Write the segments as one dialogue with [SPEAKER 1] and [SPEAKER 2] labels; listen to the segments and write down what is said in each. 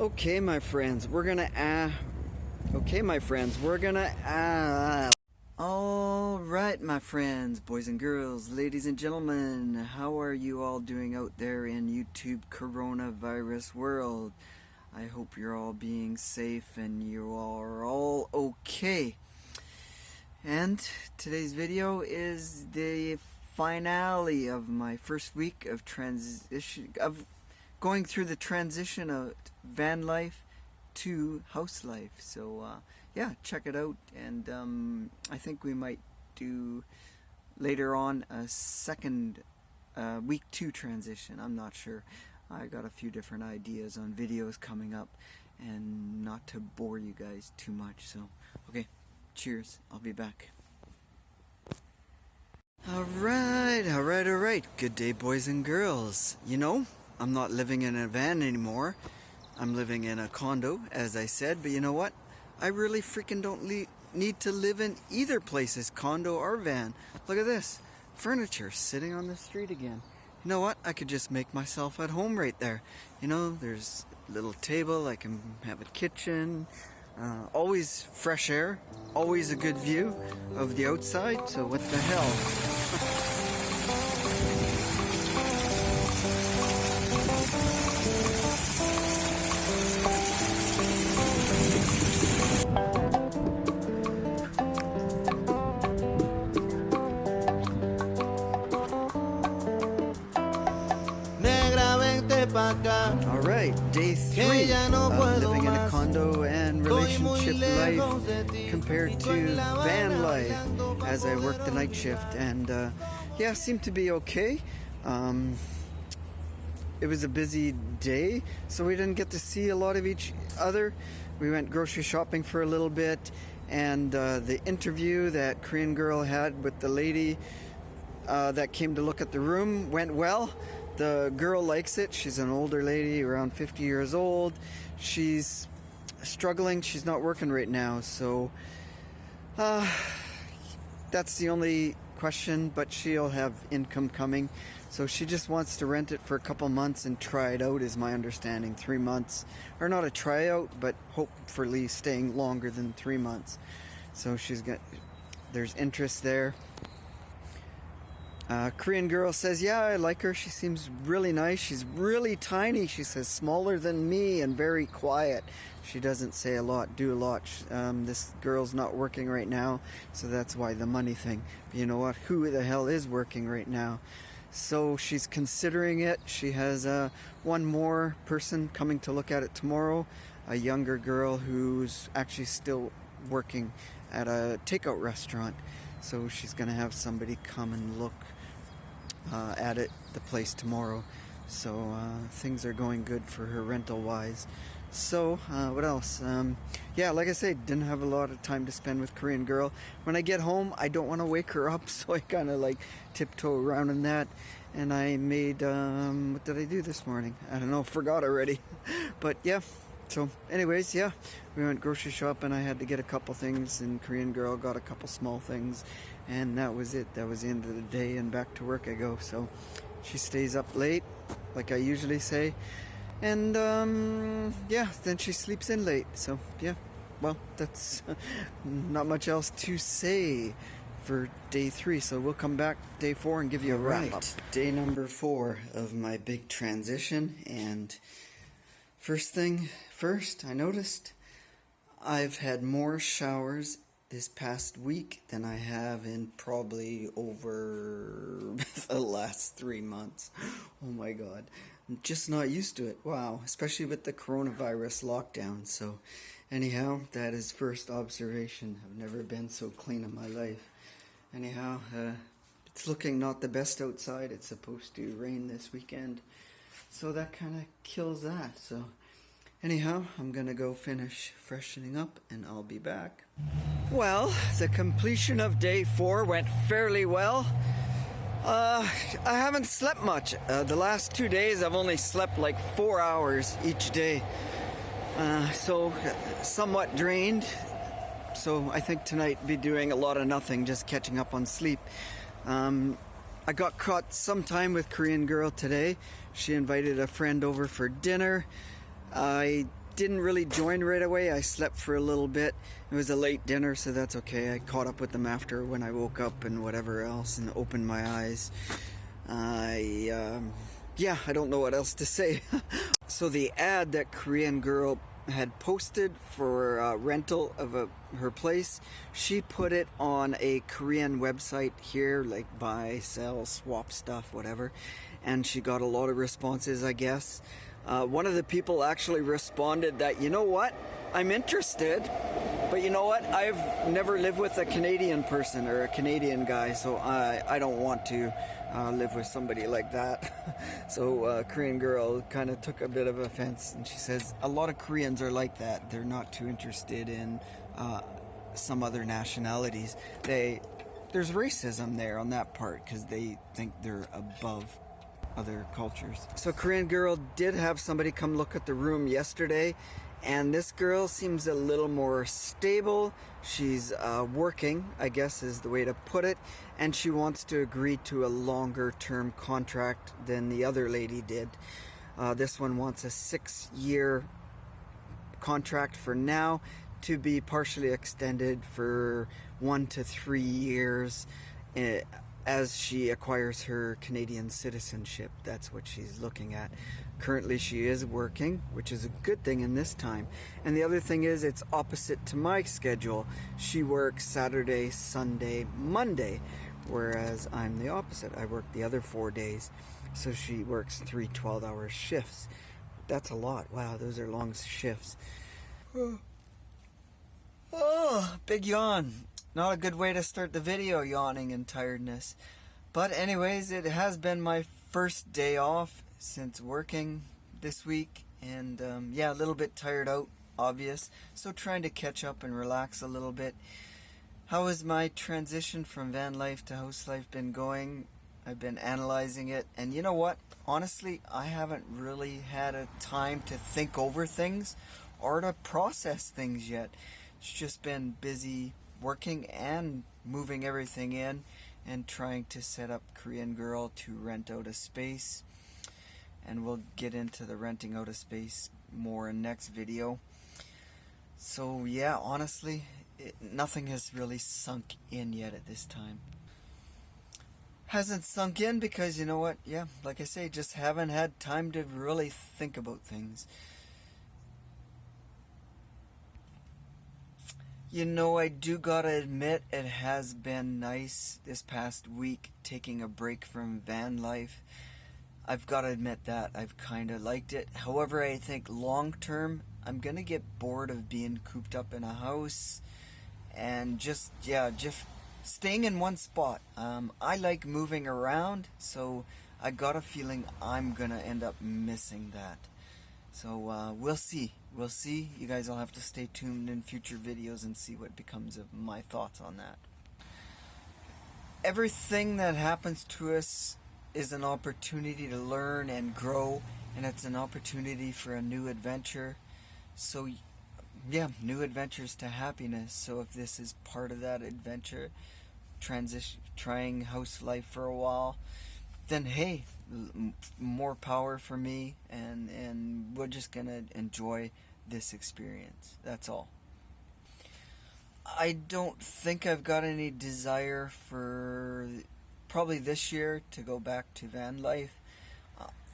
[SPEAKER 1] Okay, my friends, we're gonna all right, my friends, boys and girls, ladies and gentlemen, how are you all doing out there in YouTube coronavirus world? I hope you're all being safe and you are all okay. And today's video is the finale of my first week of going through the transition of van life to house life. So yeah, check it out, and I think we might do later on a second week 2 transition. I'm not sure. I got a few different ideas on videos coming up, and not to bore you guys too much. So okay, cheers, I'll be back. Alright. Good day, boys and girls. You know, I'm not living in a van anymore. I'm living in a condo, as I said, but you know what? I really freaking don't need to live in either place's condo or van. Look at this. Furniture sitting on the street again. You know what? I could just make myself at home right there. You know, there's a little table, I can have a kitchen, always fresh air, always a good view of the outside, so what the hell? Alright, day 3 of living in a condo and relationship life compared to van life as I work the night shift, and yeah, seemed to be okay. It was a busy day, so we didn't get to see a lot of each other. We went grocery shopping for a little bit, and the interview that Korean girl had with the lady that came to look at the room went well. The girl likes it. She's an older lady, around 50 years old. She's struggling. She's not working right now, so that's the only question, but she'll have income coming. So she just wants to rent it for a couple months and try it out, is my understanding. 3 months, or not a tryout, but hopefully staying longer than 3 months. So there's interest there. Korean girl says, yeah, I like her. She seems really nice. She's really tiny. She says smaller than me and very quiet. She doesn't say a lot, do a lot. This girl's not working right now, so that's why the money thing. But you know what? Who the hell is working right now? So she's considering it. She has one more person coming to look at it tomorrow, a younger girl who's actually still working at a takeout restaurant. So she's going to have somebody come and look at the place tomorrow. So things are going good for her rental wise. So what else? Yeah, like I said, didn't have a lot of time to spend with Korean girl. When I get home, I don't want to wake her up, so I kind of like tiptoe around in that. And I made what did I do this morning? I don't know, forgot already. But yeah, so anyways, yeah, we went grocery shopping. I had to get a couple things, and Korean girl got a couple small things, and that was it. That was the end of the day, and back to work I go. So she stays up late, like I usually say, and yeah, then she sleeps in late. So yeah, well, that's not much else to say for day 3. So we'll come back day 4 and give you a wrap up. Day number 4 of my big transition, and first thing first, I noticed I've had more showers this past week than I have in probably over the last 3 months. Oh my god. I'm just not used to it. Wow. Especially with the coronavirus lockdown. So anyhow, that is first observation. I've never been so clean in my life. Anyhow, it's looking not the best outside. It's supposed to rain this weekend. So that kind of kills that. So anyhow, I'm gonna go finish freshening up and I'll be back. Well, the completion of day 4 went fairly well. I haven't slept much. The last 2 days I've only slept like 4 hours each day. So somewhat drained. So I think tonight be doing a lot of nothing, just catching up on sleep. I got caught sometime with Korean girl today. She invited a friend over for dinner. I didn't really join right away. I slept for a little bit. It was a late dinner, so that's okay. I caught up with them after when I woke up and whatever else and opened my eyes. Yeah, I don't know what else to say. So the ad that Korean girl had posted for rental of her place, she put it on a Korean website here, like buy, sell, swap stuff, whatever, and she got a lot of responses, I guess. One of the people actually responded that, you know what, I'm interested, but you know what, I've never lived with a Canadian person or a Canadian guy, so I don't want to live with somebody like that. So Korean girl kind of took a bit of offense, and she says a lot of Koreans are like that. They're not too interested in some other nationalities. There's racism there on that part because they think they're above other cultures. So Korean girl did have somebody come look at the room yesterday, and this girl seems a little more stable. She's working, I guess is the way to put it, and she wants to agree to a longer term contract than the other lady did. This one wants a 6-year contract for now, to be partially extended for 1 to 3 years as she acquires her Canadian citizenship. That's what she's looking at. Currently she is working, which is a good thing in this time. And the other thing is it's opposite to my schedule. She works Saturday, Sunday, Monday, whereas I'm the opposite. I work the other 4 days. So she works 3 12-hour shifts. That's a lot. Wow, those are long shifts. Oh, big yawn. Not a good way to start the video, yawning and tiredness. But anyways, it has been my first day off since working this week. And yeah, a little bit tired out, obvious. So trying to catch up and relax a little bit. How has my transition from van life to house life been going? I've been analyzing it. And you know what? Honestly, I haven't really had a time to think over things or to process things yet. It's just been busy working and moving everything in and trying to set up Korean girl to rent out a space, and we'll get into the renting out a space more in next video. So yeah, honestly, nothing has really sunk in yet at this time. Hasn't sunk in because, you know what, yeah, like I say, just haven't had time to really think about things. You know, I do gotta admit, it has been nice this past week taking a break from van life. I've gotta admit that. I've kinda liked it. However, I think long term, I'm gonna get bored of being cooped up in a house and just staying in one spot. I like moving around, so I got a feeling I'm gonna end up missing that. So we'll see. We'll see. You guys will have to stay tuned in future videos and see what becomes of my thoughts on that. Everything that happens to us is an opportunity to learn and grow, and it's an opportunity for a new adventure. So yeah, new adventures to happiness. So if this is part of that adventure, trying house life for a while, then hey, more power for me, and we're just gonna enjoy this experience. That's all. I don't think I've got any desire for probably this year to go back to van life.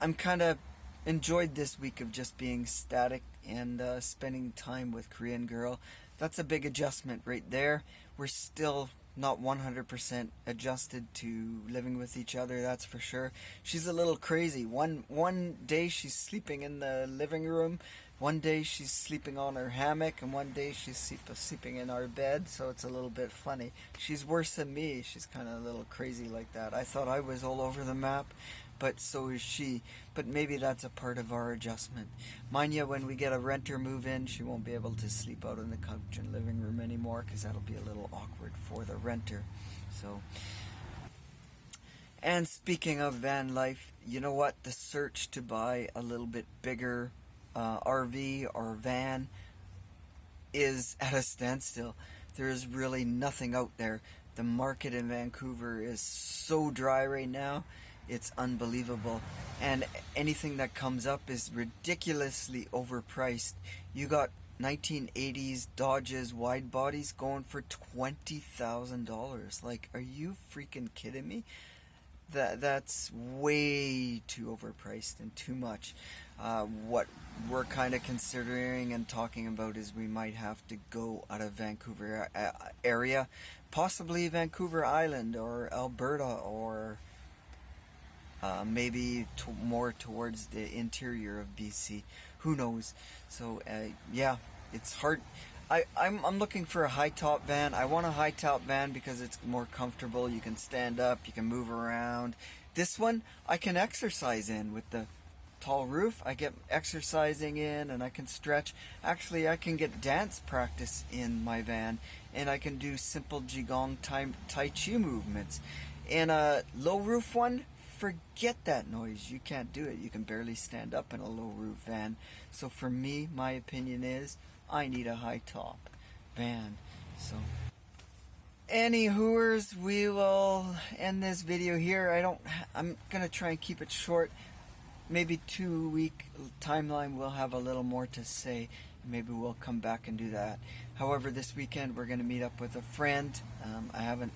[SPEAKER 1] I'm kind of enjoyed this week of just being static and spending time with Korean girl. That's a big adjustment right there. We're still not 100% adjusted to living with each other, that's for sure. She's a little crazy. One day she's sleeping in the living room, one day she's sleeping on her hammock, and one day she's sleeping in our bed, so it's a little bit funny. She's worse than me. She's kind of a little crazy like that. I thought I was all over the map, but so is she. But maybe that's a part of our adjustment. Mind you, when we get a renter move in, she won't be able to sleep out on the couch and living room anymore, because that'll be a little awkward for the renter. So, and speaking of van life, you know what? The search to buy a little bit bigger RV or van is at a standstill. There is really nothing out there. The market in Vancouver is so dry right now. It's unbelievable. And anything that comes up is ridiculously overpriced. You got 1980s Dodges wide bodies going for $20,000. Like, are you freaking kidding me? That's way too overpriced and too much. What we're kind of considering and talking about is we might have to go out of Vancouver area, possibly Vancouver Island or Alberta, or maybe more towards the interior of BC. Who knows? So yeah, it's hard. I'm looking for a high top van. I want a high top van because it's more comfortable. You can stand up, you can move around. This one I can exercise in with the tall roof. I get exercising in and I can stretch. Actually, I can get dance practice in my van, and I can do simple Qigong Tai Chi movements. In a low roof one, forget that noise. You can't do it. You can barely stand up in a low roof van. So for me, my opinion is I need a high top van. So anywhoers, we will end this video here. I'm gonna try and keep it short. Maybe 2-week timeline, we'll have a little more to say. Maybe we'll come back and do that. However, this weekend we're gonna meet up with a friend. I haven't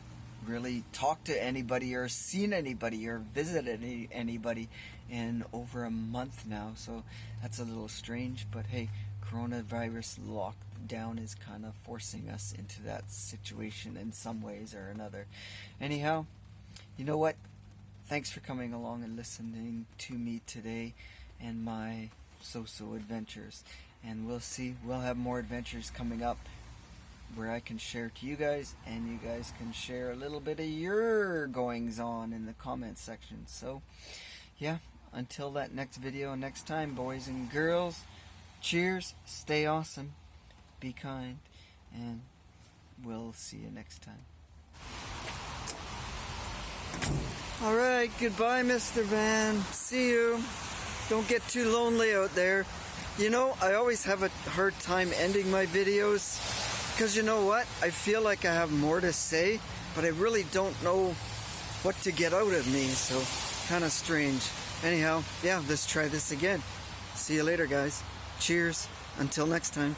[SPEAKER 1] really talked to anybody or seen anybody or visited anybody in over a month now, so that's a little strange. But hey, coronavirus lockdown is kind of forcing us into that situation in some ways or another. Anyhow, you know what? Thanks for coming along and listening to me today and my so-so adventures. And we'll have more adventures coming up where I can share to you guys, and you guys can share a little bit of your goings on in the comments section. So yeah, until that next video next time, boys and girls, cheers, stay awesome, be kind, and we'll see you next time. Alright, goodbye, Mr. Van. See you. Don't get too lonely out there. You know, I always have a hard time ending my videos, because you know what? I feel like I have more to say, but I really don't know what to get out of me, so kind of strange. Anyhow, yeah, let's try this again. See you later, guys. Cheers. Until next time.